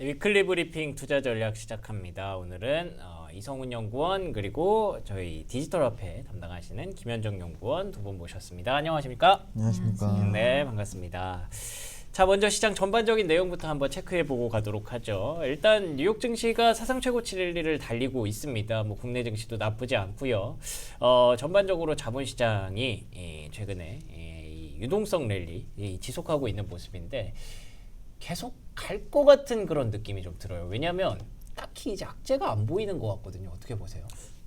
위클리 브리핑 투자 전략 시작합니다. 오늘은 이성훈 연구원 그리고 저희 디지털 화폐 담당하시는 김현정 연구원 두 분 모셨습니다. 안녕하십니까? 안녕하십니까? 안녕하세요. 네, 반갑습니다. 자, 먼저 시장 전반적인 내용부터 한번 체크해보고 가도록 하죠. 일단 뉴욕 증시가 사상 최고치 랠리를 달리고 있습니다. 뭐 국내 증시도 나쁘지 않고요. 전반적으로 자본시장이 최근에 이 유동성 랠리 지속하고 있는 모습인데 계속 갈 것 같은 그런 느낌이 좀 들어요. 왜냐하면 딱히 이제 악재가 안 보이는 것 같거든요. 어떻게 보세요?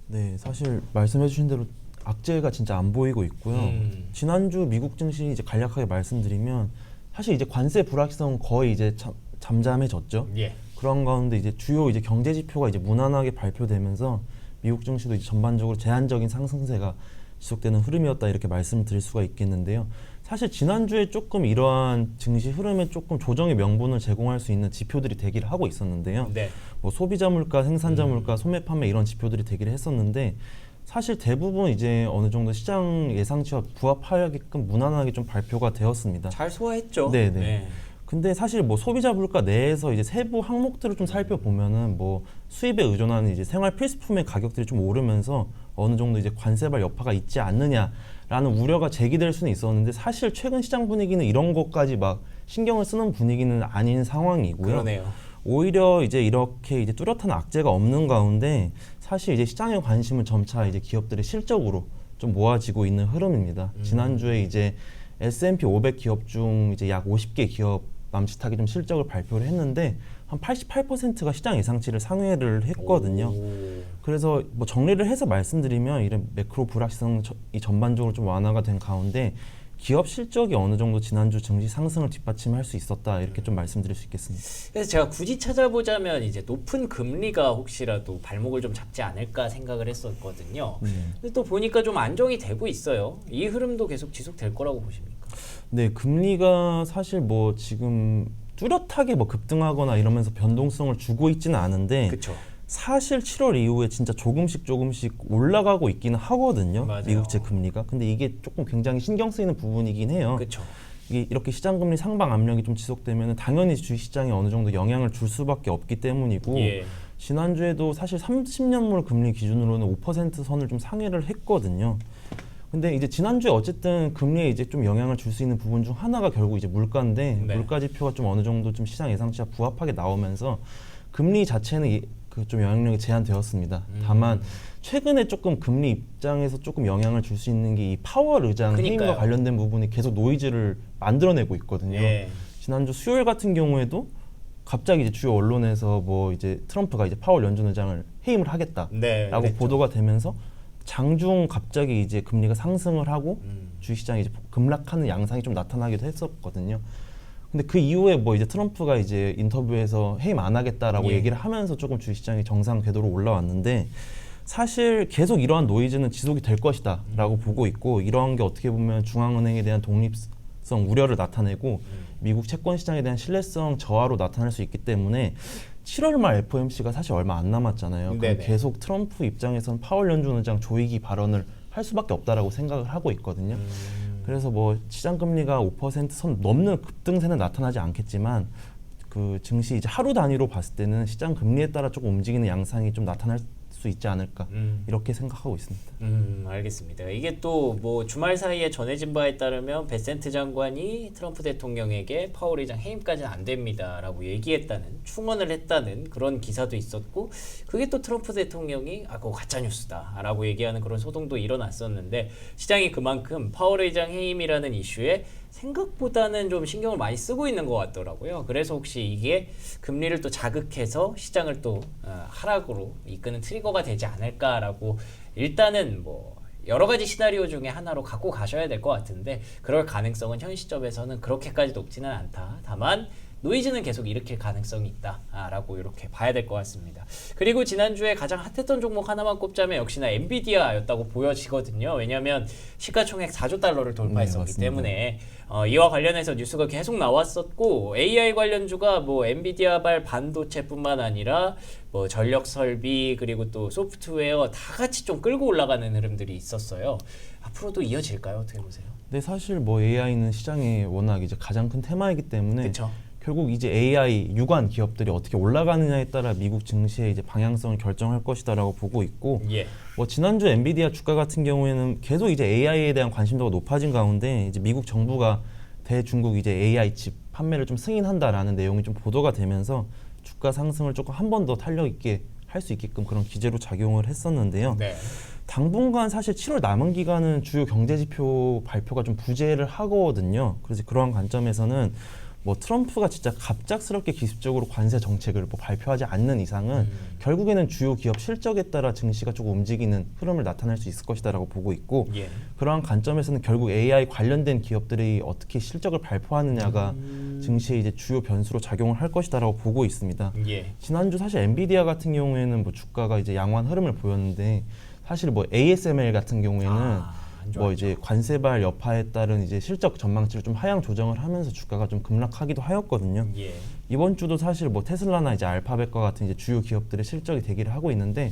네, 사실 말씀해 주신 대로 악재가 진짜 안 보이고 있고요. 지난주 미국 증시 이제 간략하게 말씀드리면 사실 이제 관세 불확실성 거의 이제 잠잠해졌죠. 예. 그런 가운데 이제 주요 이제 경제 지표가 이제 무난하게 발표되면서 미국 증시도 이제 전반적으로 제한적인 상승세가 지속되는 흐름이었다 이렇게 말씀을 드릴 수가 있겠는데요. 사실 지난주에 조금 이러한 증시 흐름에 조금 조정의 명분을 제공할 수 있는 지표들이 대기를 하고 있었는데요. 네. 뭐 소비자 물가, 생산자 물가, 소매 판매 이런 지표들이 대기를 했었는데 사실 대부분 이제 어느 정도 시장 예상치와 부합하게끔 무난하게 좀 발표가 되었습니다. 잘 소화했죠. 네네. 네. 근데 사실 뭐 소비자 물가 내에서 이제 세부 항목들을 좀 살펴보면은 뭐 수입에 의존하는 이제 생활 필수품의 가격들이 좀 오르면서 어느 정도 이제 관세발 여파가 있지 않느냐라는 우려가 제기될 수는 있었는데 사실 최근 시장 분위기는 이런 것까지 막 신경을 쓰는 분위기는 아닌 상황이고요. 그러네요. 오히려 이제 이렇게 이제 뚜렷한 악재가 없는 가운데 사실 이제 시장의 관심은 점차 이제 기업들의 실적으로 좀 모아지고 있는 흐름입니다. 지난주에 이제 S&P 500 기업 중 이제 약 50개 기업 남짓하게 좀 실적을 발표를 했는데 한 88%가 시장 예상치를 상회를 했거든요. 그래서 뭐 정리를 해서 말씀드리면 이런 매크로 불확실성이 전반적으로 좀 완화가 된 가운데 기업 실적이 어느 정도 지난주 증시 상승을 뒷받침할 수 있었다 이렇게 좀 말씀드릴 수 있겠습니다. 그래서 제가 굳이 찾아보자면 이제 높은 금리가 혹시라도 발목을 좀 잡지 않을까 생각을 했었거든요. 근데 또 보니까 좀 안정이 되고 있어요. 이 흐름도 계속 지속될 거라고 보십니까? 네, 금리가 사실 뭐 지금 뚜렷하게 뭐 급등하거나 이러면서 변동성을 주고 있지는 않은데 그렇죠. 사실 7월 이후에 진짜 조금씩 올라가고 있기는 하거든요. 맞아요. 미국채 금리가. 근데 이게 조금 굉장히 신경 쓰이는 부분이긴 해요. 그렇죠. 이게 이렇게 시장 금리 상방 압력이 좀 지속되면 당연히 주식시장에 어느 정도 영향을 줄 수밖에 없기 때문이고 예. 지난주에도 사실 30년물 금리 기준으로는 5% 선을 좀 상회를 했거든요. 근데 이제 지난주에 어쨌든 금리에 이제 좀 영향을 줄 수 있는 부분 중 하나가 결국 이제 물가인데 네. 물가 지표가 좀 어느 정도 좀 시장 예상치와 부합하게 나오면서 금리 자체는 그 좀 영향력이 제한되었습니다. 다만 최근에 조금 금리 입장에서 조금 영향을 줄 수 있는 게 이 파월 의장 그러니까요. 해임과 관련된 부분이 계속 노이즈를 만들어내고 있거든요. 예. 지난주 수요일 같은 경우에도 갑자기 이제 주요 언론에서 뭐 이제 트럼프가 이제 파월 연준 의장을 해임을 하겠다라고 네, 그랬죠. 보도가 되면서 장중 갑자기 이제 금리가 상승을 하고 주식시장이 이제 급락하는 양상이 좀 나타나기도 했었거든요. 근데 그 이후에 뭐 이제 트럼프가 이제 인터뷰에서 해임 안 하겠다라고 예. 얘기를 하면서 조금 주식시장이 정상 궤도로 올라왔는데 사실 계속 이러한 노이즈는 지속이 될 것이다라고 보고 있고 이러한 게 어떻게 보면 중앙은행에 대한 독립성 우려를 나타내고 미국 채권 시장에 대한 신뢰성 저하로 나타날 수 있기 때문에 7월 말 FOMC가 사실 얼마 안 남았잖아요. 그럼 네네. 계속 트럼프 입장에서는 파월 연준 의장 조이기 발언을 할 수밖에 없다라고 생각을 하고 있거든요. 그래서 뭐 시장 금리가 5%선 넘는 급등세는 나타나지 않겠지만 그 증시 이제 하루 단위로 봤을 때는 시장 금리에 따라 조금 움직이는 양상이 좀 나타날 수 있지 않을까 이렇게 생각하고 있습니다. 알겠습니다. 이게 또 뭐 주말 사이에 전해진 바에 따르면 베센트 장관이 트럼프 대통령에게 파월 의장 해임까지는 안 됩니다라고 얘기했다는 충언을 했다는 그런 기사도 있었고 그게 또 트럼프 대통령이 그거 가짜 뉴스다라고 얘기하는 그런 소동도 일어났었는데 시장이 그만큼 파월 의장 해임이라는 이슈에 생각보다는 좀 신경을 많이 쓰고 있는 것 같더라고요. 그래서 혹시 이게 금리를 또 자극해서 시장을 또 하락으로 이끄는 트리거가 되지 않을까라고 일단은 뭐 여러 가지 시나리오 중에 하나로 갖고 가셔야 될 것 같은데 그럴 가능성은 현 시점에서는 그렇게까지 높지는 않다. 다만 노이즈는 계속 일으킬 가능성이 있다라고 이렇게 봐야 될 것 같습니다. 그리고 지난주에 가장 핫했던 종목 하나만 꼽자면 역시나 엔비디아였다고 보여지거든요. 왜냐하면 시가총액 4조 달러를 돌파했었기 때문에 이와 관련해서 뉴스가 계속 나왔었고 AI 관련주가 뭐 엔비디아발 반도체뿐만 아니라 뭐 전력 설비 그리고 또 소프트웨어 다 같이 좀 끌고 올라가는 흐름들이 있었어요. 앞으로도 이어질까요? 어떻게 보세요? 근데 사실 뭐 AI는 시장의 워낙 이제 가장 큰 테마이기 때문에 그쵸? 결국 이제 AI 유관 기업들이 어떻게 올라가느냐에 따라 미국 증시의 이제 방향성을 결정할 것이다라고 보고 있고, 예. 뭐 지난주 엔비디아 주가 같은 경우에는 계속 이제 AI에 대한 관심도가 높아진 가운데 이제 미국 정부가 대중국 이제 AI 칩 판매를 좀 승인한다라는 내용이 좀 보도가 되면서 주가 상승을 조금 한 번 더 탄력 있게 할 수 있게끔 그런 기제로 작용을 했었는데요. 네. 당분간 사실 7월 남은 기간은 주요 경제 지표 발표가 좀 부재를 하거든요. 그래서 그러한 관점에서는 뭐 트럼프가 진짜 갑작스럽게 기습적으로 관세 정책을 뭐 발표하지 않는 이상은 결국에는 주요 기업 실적에 따라 증시가 조금 움직이는 흐름을 나타낼 수 있을 것이다라고 보고 있고, 예. 그러한 관점에서는 결국 AI 관련된 기업들이 어떻게 실적을 발표하느냐가 증시의 이제 주요 변수로 작용을 할 것이다라고 보고 있습니다. 예. 지난주 사실 엔비디아 같은 경우에는 뭐 주가가 이제 양호한 흐름을 보였는데, 사실 뭐 ASML 같은 경우에는 안 좋았죠. 뭐 이제 관세발 여파에 따른 이제 실적 전망치를 좀 하향 조정을 하면서 주가가 좀 급락하기도 하였거든요. 예. 이번 주도 사실 뭐 테슬라나 이제 알파벳과 같은 이제 주요 기업들의 실적이 대기를 하고 있는데,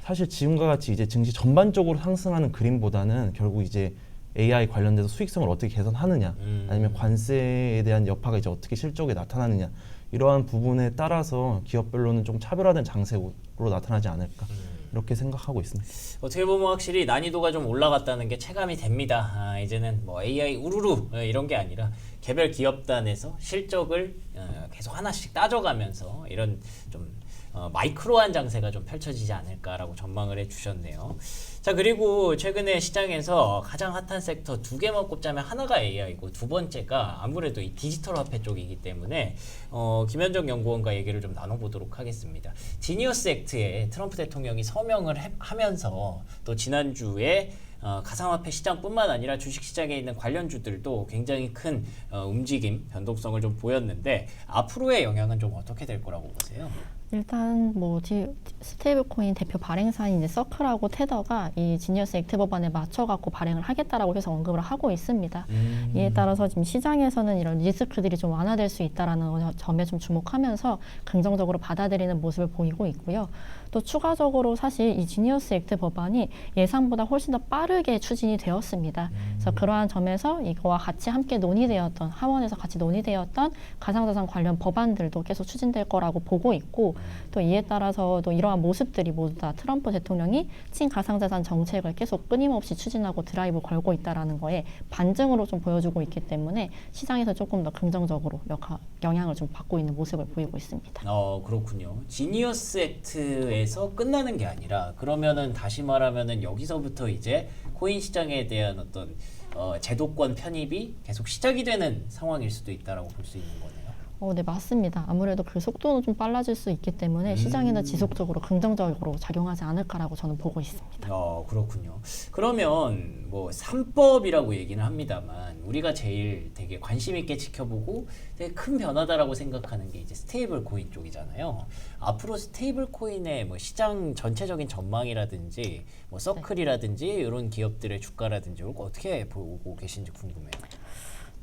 사실 지금과 같이 이제 증시 전반적으로 상승하는 그림보다는 결국 이제 AI 관련돼서 수익성을 어떻게 개선하느냐, 아니면 관세에 대한 여파가 이제 어떻게 실적에 나타나느냐, 이러한 부분에 따라서 기업별로는 좀 차별화된 장세로 나타나지 않을까, 이렇게 생각하고 있습니다. 어떻게 보면 확실히 난이도가 좀 올라갔다는 게 체감이 됩니다. 이제는 뭐 AI 우르르 이런 게 아니라 개별 기업단에서 실적을 계속 하나씩 따져가면서 이런 좀 마이크로한 장세가 좀 펼쳐지지 않을까라고 전망을 해주셨네요. 자, 그리고 최근에 시장에서 가장 핫한 섹터 두 개만 꼽자면 하나가 AI고 두 번째가 아무래도 이 디지털 화폐 쪽이기 때문에 김현정 연구원과 얘기를 좀 나눠보도록 하겠습니다. 지니어스 액트에 트럼프 대통령이 서명을 하면서 또 지난주에 가상화폐 시장뿐만 아니라 주식시장에 있는 관련주들도 굉장히 큰 움직임, 변동성을 좀 보였는데 앞으로의 영향은 좀 어떻게 될 거라고 보세요? 일단 뭐 스테이블코인 대표 발행사인 이제 서클하고 테더가 이 지니어스 액트 법안에 맞춰갖고 발행을 하겠다라고 해서 언급을 하고 있습니다. 이에 따라서 지금 시장에서는 이런 리스크들이 좀 완화될 수 있다라는 점에 좀 주목하면서 긍정적으로 받아들이는 모습을 보이고 있고요. 또 추가적으로 사실 이 지니어스 액트 법안이 예상보다 훨씬 더 빠르게 추진이 되었습니다. 그래서 그러한 점에서 이거와 같이 함께 논의되었던 하원에서 같이 논의되었던 가상자산 관련 법안들도 계속 추진될 거라고 보고 있고, 또 이에 따라서 또 이러한 모습들이 모두 다 트럼프 대통령이 친가상자산 정책을 계속 끊임없이 추진하고 드라이브 걸고 있다라는 거에 반증으로 좀 보여주고 있기 때문에 시장에서 조금 더 긍정적으로 영향을 좀 받고 있는 모습을 보이고 있습니다. 그렇군요. 지니어스 액트에서 끝나는 게 아니라 그러면은 다시 말하면은 여기서부터 이제 코인 시장에 대한 어떤 제도권 편입이 계속 시작이 되는 상황일 수도 있다라고 볼 수 있는 거네요. 네, 맞습니다. 아무래도 그 속도는 좀 빨라질 수 있기 때문에 시장에는 지속적으로 긍정적으로 작용하지 않을까라고 저는 보고 있습니다. 그렇군요. 그러면 뭐 3법이라고 얘기는 합니다만 우리가 제일 되게 관심 있게 지켜보고 되게 큰 변화다라고 생각하는 게 이제 스테이블 코인 쪽이잖아요. 앞으로 스테이블 코인의 뭐 시장 전체적인 전망이라든지 뭐 서클이라든지 이런 기업들의 주가라든지 이런 거 어떻게 보고 계신지 궁금해요.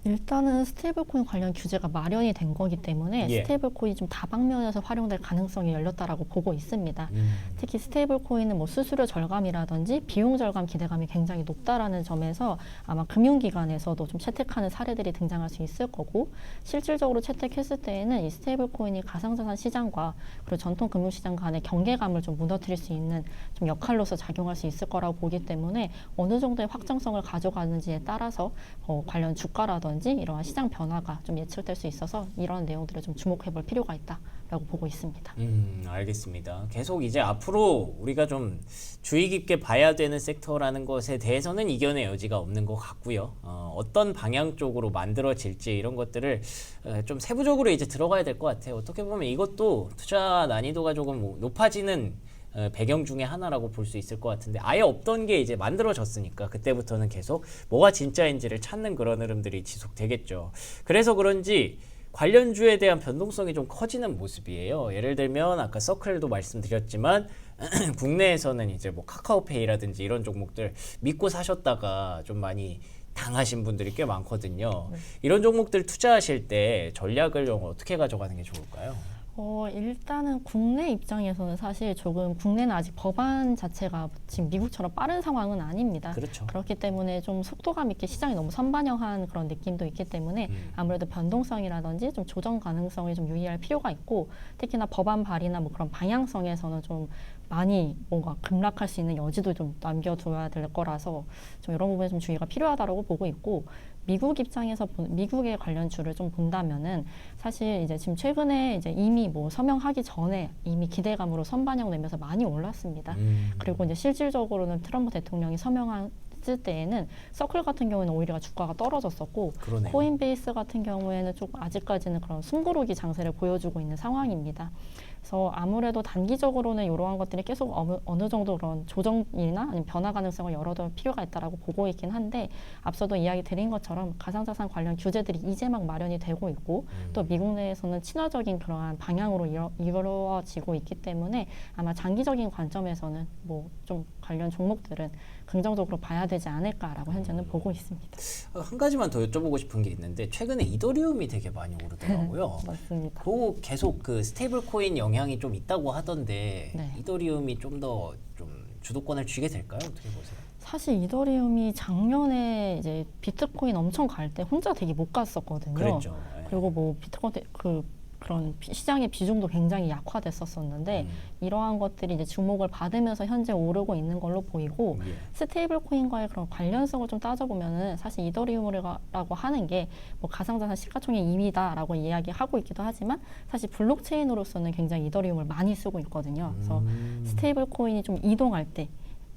일단은 스테이블코인 관련 규제가 마련이 된 거기 때문에 스테이블코인이 좀 다방면에서 활용될 가능성이 열렸다라고 보고 있습니다. 특히 스테이블코인은 뭐 수수료 절감이라든지 비용 절감 기대감이 굉장히 높다라는 점에서 아마 금융기관에서도 좀 채택하는 사례들이 등장할 수 있을 거고, 실질적으로 채택했을 때에는 이 스테이블코인이 가상자산 시장과 그리고 전통 금융시장 간의 경계감을 좀 무너뜨릴 수 있는 좀 역할로서 작용할 수 있을 거라고 보기 때문에 어느 정도의 확정성을 가져가는지에 따라서 관련 주가라든지 이러한 시장 변화가 좀 예측될 수 있어서 이런 내용들을 좀 주목해볼 필요가 있다라고 보고 있습니다. 알겠습니다. 계속 이제 앞으로 우리가 좀 주의 깊게 봐야 되는 섹터라는 것에 대해서는 이견의 여지가 없는 것 같고요. 어떤 방향 쪽으로 만들어질지 이런 것들을 좀 세부적으로 이제 들어가야 될 것 같아요. 어떻게 보면 이것도 투자 난이도가 조금 높아지는 배경 중에 하나라고 볼 수 있을 것 같은데, 아예 없던 게 이제 만들어졌으니까 그때부터는 계속 뭐가 진짜인지를 찾는 그런 흐름들이 지속되겠죠. 그래서 그런지 관련주에 대한 변동성이 좀 커지는 모습이에요. 예를 들면 아까 서클도 말씀드렸지만 국내에서는 이제 뭐 카카오페이라든지 이런 종목들 믿고 사셨다가 좀 많이 당하신 분들이 꽤 많거든요. 이런 종목들 투자하실 때 전략을 좀 어떻게 가져가는 게 좋을까요? 일단은 국내 입장에서는 사실 조금 국내는 아직 법안 자체가 지금 미국처럼 빠른 상황은 아닙니다. 그렇죠. 그렇기 때문에 좀 속도감 있게 시장이 너무 선반영한 그런 느낌도 있기 때문에 아무래도 변동성이라든지 좀 조정 가능성에 좀 유의할 필요가 있고 특히나 법안 발의나 뭐 그런 방향성에서는 좀 많이 뭔가 급락할 수 있는 여지도 좀 남겨둬야 될 거라서 좀 이런 부분에 좀 주의가 필요하다고 보고 있고 미국 입장에서 미국의 관련주를 좀 본다면은 사실 이제 지금 최근에 이제 이미 뭐 서명하기 전에 이미 기대감으로 선반영되면서 많이 올랐습니다. 그리고 이제 실질적으로는 트럼프 대통령이 서명한 때에는 서클 같은 경우에는 오히려 주가가 떨어졌었고 그러네요. 코인베이스 같은 경우에는 조금 아직까지는 그런 숨고르기 장세를 보여주고 있는 상황입니다. 그래서 아무래도 단기적으로는 이러한 것들이 계속 어느 정도 그런 조정이나 아니면 변화 가능성을 열어둘 필요가 있다라고 보고 있긴 한데 앞서도 이야기 드린 것처럼 가상자산 관련 규제들이 이제 막 마련이 되고 있고 또 미국 내에서는 친화적인 그러한 방향으로 이루어지고 있기 때문에 아마 장기적인 관점에서는 뭐 좀 관련 종목들은 긍정적으로 봐야 되지 않을까라고 현재는 보고 있습니다. 한 가지만 더 여쭤보고 싶은 게 있는데 최근에 이더리움이 되게 많이 오르더라고요. 맞습니다. 그거 계속 그 스테이블 코인 영향이 좀 있다고 하던데 네. 이더리움이 좀 더 좀 주도권을 쥐게 될까요? 어떻게 보세요? 사실 이더리움이 작년에 이제 비트코인 엄청 갈 때 혼자 되게 못 갔었거든요. 그랬죠. 예. 그리고 뭐 비트코인 그런 시장의 비중도 굉장히 약화됐었었는데 이러한 것들이 이제 주목을 받으면서 현재 오르고 있는 걸로 보이고 예. 스테이블 코인과의 그런 관련성을 좀 따져보면은 사실 이더리움이라고 하는 게 뭐 가상자산 시가총액 2위다라고 이야기하고 있기도 하지만 사실 블록체인으로서는 굉장히 이더리움을 많이 쓰고 있거든요. 그래서 스테이블 코인이 좀 이동할 때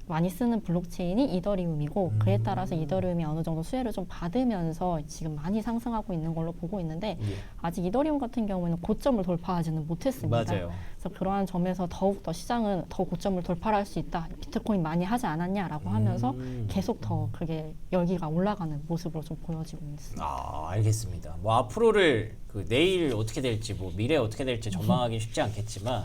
많이 쓰는 블록체인이 이더리움이고 그에 따라서 이더리움이 어느 정도 수혜를 좀 받으면서 지금 많이 상승하고 있는 걸로 보고 있는데 예. 아직 이더리움 같은 경우에는 고점을 돌파하지는 못했습니다. 맞아요. 그래서 그러한 점에서 더욱 더 시장은 더 고점을 돌파할 수 있다. 비트코인 많이 하지 않았냐라고 하면서 계속 더 그게 열기가 올라가는 모습으로 좀 보여지고 있습니다. 아, 알겠습니다. 뭐 앞으로를 그 내일 어떻게 될지 뭐 미래 어떻게 될지 전망하기 쉽지 않겠지만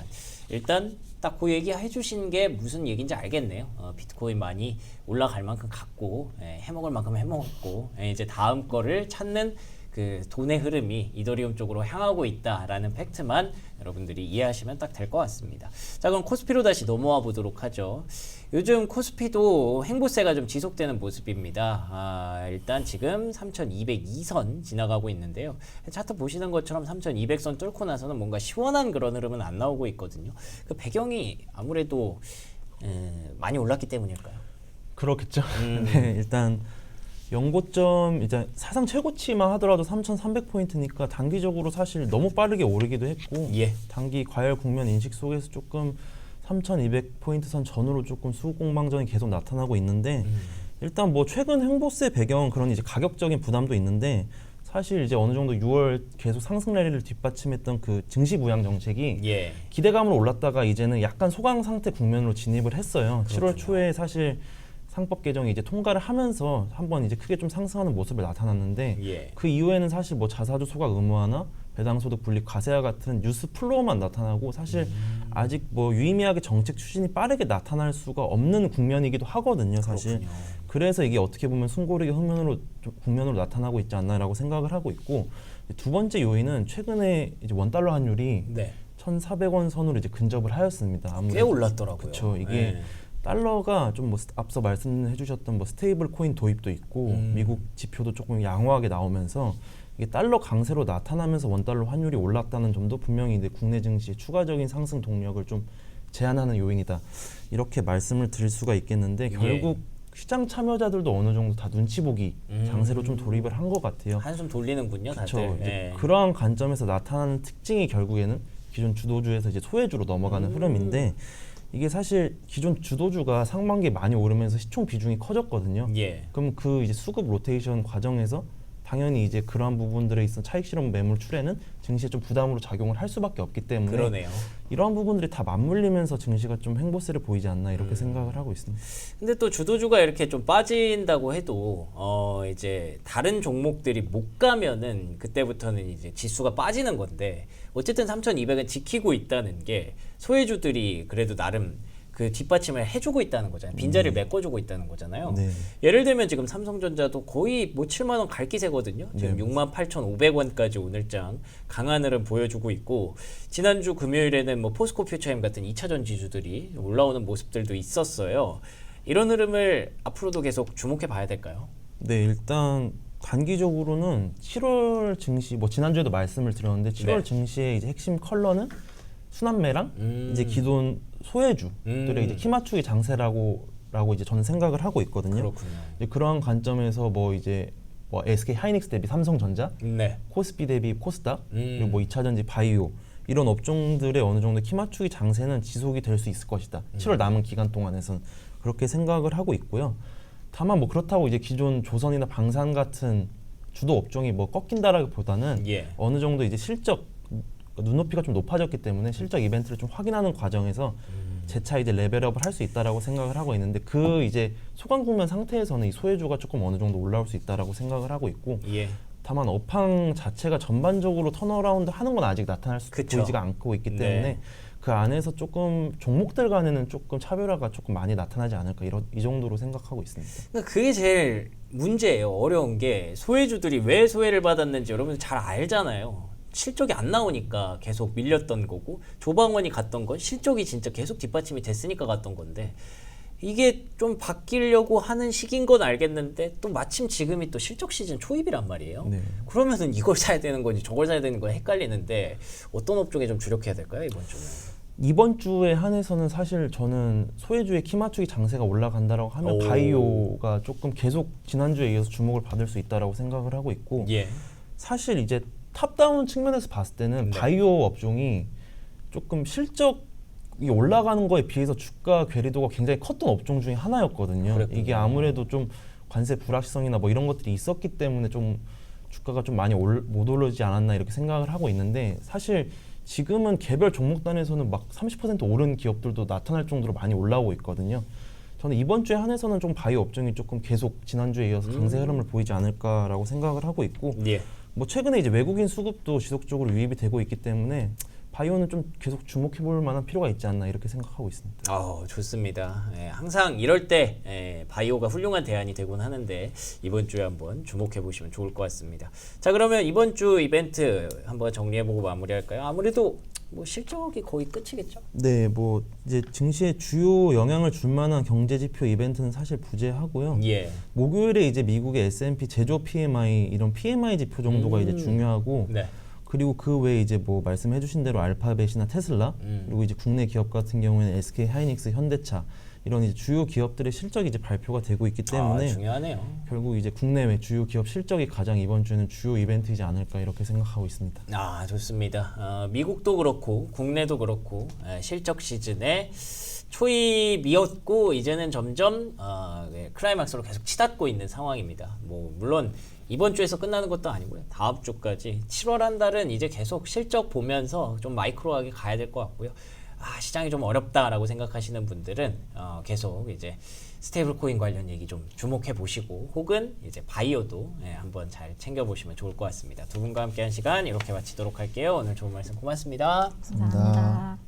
일단 딱 그 얘기 해주신 게 무슨 얘기인지 알겠네요. 비트코인 많이 올라갈 만큼 갔고 해먹을 만큼 해먹었고 이제 다음 거를 찾는 그 돈의 흐름이 이더리움 쪽으로 향하고 있다라는 팩트만 여러분들이 이해하시면 딱 될 것 같습니다. 자, 그럼 코스피로 다시 넘어와 보도록 하죠. 요즘 코스피도 행보세가 좀 지속되는 모습입니다. 일단 지금 3202선 지나가고 있는데요. 차트 보시는 것처럼 3200선 뚫고 나서는 뭔가 시원한 그런 흐름은 안 나오고 있거든요. 그 배경이 아무래도 많이 올랐기 때문일까요? 그렇겠죠. 네, 일단 연고점 이제 사상 최고치만 하더라도 3,300포인트니까 단기적으로 사실 너무 빠르게 오르기도 했고 예. 단기 과열 국면 인식 속에서 조금 3,200포인트 선 전후로 조금 수급 공방전이 계속 나타나고 있는데 일단 뭐 최근 행보세 배경은 그런 이제 가격적인 부담도 있는데 사실 이제 어느 정도 6월 계속 상승 랠리를 뒷받침했던 그 증시 부양 정책이 예. 기대감으로 올랐다가 이제는 약간 소강 상태 국면으로 진입을 했어요. 7월 초에 사실 상법 개정이 이제 통과를 하면서 한번 이제 크게 좀 상승하는 모습을 나타났는데 예. 그 이후에는 사실 뭐 자사주 소각 의무화나 배당소득 분리 과세와 같은 뉴스 플로어만 나타나고 사실 아직 뭐 유의미하게 정책 추진이 빠르게 나타날 수가 없는 국면이기도 하거든요, 사실. 그렇군요. 그래서 이게 어떻게 보면 숨고르기 국면으로 나타나고 있지 않나라고 생각을 하고 있고 두 번째 요인은 최근에 이제 원달러 환율이 네. 1,400원 선으로 이제 근접을 하였습니다. 꽤 아무래도 올랐더라고요. 그렇죠. 이게 예. 달러가 좀 뭐 앞서 말씀해주셨던 뭐 스테이블 코인 도입도 있고 미국 지표도 조금 양호하게 나오면서 이게 달러 강세로 나타나면서 원달러 환율이 올랐다는 점도 분명히 이제 국내 증시의 추가적인 상승 동력을 좀 제한하는 요인이다. 이렇게 말씀을 드릴 수가 있겠는데 결국 시장 참여자들도 어느 정도 다 눈치 보기 장세로 좀 돌입을 한 것 같아요. 한숨 돌리는군요, 그렇죠. 다들. 이제 예. 그러한 관점에서 나타나는 특징이 결국에는 기존 주도주에서 이제 소외주로 넘어가는 흐름인데 이게 사실 기존 주도주가 상반기에 많이 오르면서 시총 비중이 커졌거든요. 예. 그럼 그 이제 수급 로테이션 과정에서 당연히 이제 그러한 부분들에 있어 차익 실험 매물 출회는 증시에 좀 부담으로 작용을 할 수밖에 없기 때문에 그러네요. 이러한 부분들이 다 맞물리면서 증시가 좀 행보세를 보이지 않나 이렇게 생각을 하고 있습니다. 근데 또 주도주가 이렇게 좀 빠진다고 해도 이제 다른 종목들이 못 가면은 그때부터는 이제 지수가 빠지는 건데 어쨌든 3,200은 지키고 있다는 게 소외주들이 그래도 나름 그 뒷받침을 해주고 있다는 거잖아요. 빈자리를 메꿔주고 있다는 거잖아요. 네. 예를 들면 지금 삼성전자도 거의 뭐 7만 원 갈 기세거든요. 지금 네. 68,500원까지 오늘장 강한 흐름 보여주고 있고, 지난주 금요일에는 뭐 포스코 퓨처엠 같은 2차전 지주들이 올라오는 모습들도 있었어요. 이런 흐름을 앞으로도 계속 주목해 봐야 될까요? 네, 일단 단기적으로는 7월 증시, 뭐 지난주에도 말씀을 드렸는데 7월 네. 증시의 이제 핵심 컬러는 순환매랑 이제 기존 소외주들의 이제 키 맞추기 장세라고 이제 저는 생각을 하고 있거든요. 그렇군요. 이제 그러한 관점에서 뭐 이제 뭐 SK 하이닉스 대비 삼성전자, 네. 코스피 대비 코스닥, 그리고 뭐 2차전지 바이오 이런 업종들의 어느 정도 키 맞추기 장세는 지속이 될 수 있을 것이다. 7월 남은 기간 동안에서는 그렇게 생각을 하고 있고요. 다만 뭐 그렇다고 이제 기존 조선이나 방산 같은 주도 업종이 뭐 꺾인다라기보다는 예. 어느 정도 이제 실적 눈높이가 좀 높아졌기 때문에 실적 이벤트를 좀 확인하는 과정에서 재차 이제 레벨업을 할 수 있다라고 생각을 하고 있는데 그 이제 소강 국면 상태에서는 이 소외주가 조금 어느 정도 올라올 수 있다라고 생각을 하고 있고 예. 다만 업황 자체가 전반적으로 턴어라운드 하는 건 아직 나타날 수 그쵸. 보이지가 않고 있기 때문에 네. 그 안에서 조금 종목들 간에는 조금 차별화가 조금 많이 나타나지 않을까 이 정도로 생각하고 있습니다. 그러니까 그게 제일 문제예요. 어려운 게 소외주들이 왜 소외를 받았는지 여러분 잘 알잖아요. 실적이 안 나오니까 계속 밀렸던 거고, 조방원이 갔던 건 실적이 진짜 계속 뒷받침이 됐으니까 갔던 건데, 이게 좀 바뀌려고 하는 시기인 건 알겠는데 또 마침 지금이 또 실적 시즌 초입이란 말이에요. 네. 그러면은 이걸 사야 되는 건지 저걸 사야 되는 건지 헷갈리는데, 어떤 업종에 좀 주력해야 될까요, 이번 주는? 이번 주에 한해서는 사실 저는 소외주의 키 맞추기 장세가 올라간다라고 하면 오. 바이오가 조금 계속 지난주에 이어서 주목을 받을 수 있다라고 생각을 하고 있고 예. 사실 이제 탑다운 측면에서 봤을 때는 네. 바이오 업종이 조금 실적이 올라가는 거에 비해서 주가 괴리도가 굉장히 컸던 업종 중에 하나였거든요. 그랬군요. 이게 아무래도 좀 관세 불확실성이나 뭐 이런 것들이 있었기 때문에 좀 주가가 좀 많이 못 오르지 않았나 이렇게 생각을 하고 있는데 사실 지금은 개별 종목단에서는 막 30% 오른 기업들도 나타날 정도로 많이 올라오고 있거든요. 저는 이번 주에 한해서는 좀 바이오 업종이 조금 계속 지난주에 이어서 강세 흐름을 보이지 않을까라고 생각을 하고 있고 예. 뭐 최근에 이제 외국인 수급도 지속적으로 유입이 되고 있기 때문에 바이오는 좀 계속 주목해 볼 만한 필요가 있지 않나 이렇게 생각하고 있습니다. 좋습니다. 예, 항상 이럴 때 바이오가 훌륭한 대안이 되곤 하는데 이번 주에 한번 주목해 보시면 좋을 것 같습니다. 자, 그러면 이번 주 이벤트 한번 정리해보고 마무리할까요? 아무래도 뭐 실적이 거의 끝이겠죠? 네, 뭐 이제 증시에 주요 영향을 줄 만한 경제 지표 이벤트는 사실 부재하고요. 예. 목요일에 이제 미국의 S&P 제조 PMI 이런 PMI 지표 정도가 이제 중요하고 네. 그리고 그 외에 이제 뭐 말씀해주신 대로 알파벳이나 테슬라 그리고 이제 국내 기업 같은 경우에는 SK 하이닉스, 현대차 이런 이제 주요 기업들의 실적이 이제 발표가 되고 있기 때문에 중요하네요. 결국 이제 국내외 주요 기업 실적이 가장 이번 주에는 주요 이벤트이지 않을까 이렇게 생각하고 있습니다. 좋습니다. 미국도 그렇고 국내도 그렇고 실적 시즌에 초입이었고 이제는 점점 클라이막스로 계속 치닫고 있는 상황입니다. 뭐 물론 이번 주에서 끝나는 것도 아니고요. 다음 주까지 7월 한 달은 이제 계속 실적 보면서 좀 마이크로하게 가야 될 것 같고요. 시장이 좀 어렵다라고 생각하시는 분들은 계속 이제 스테이블 코인 관련 얘기 좀 주목해 보시고 혹은 이제 바이오도 한번 잘 챙겨 보시면 좋을 것 같습니다. 두 분과 함께한 시간 이렇게 마치도록 할게요. 오늘 좋은 말씀 고맙습니다. 감사합니다.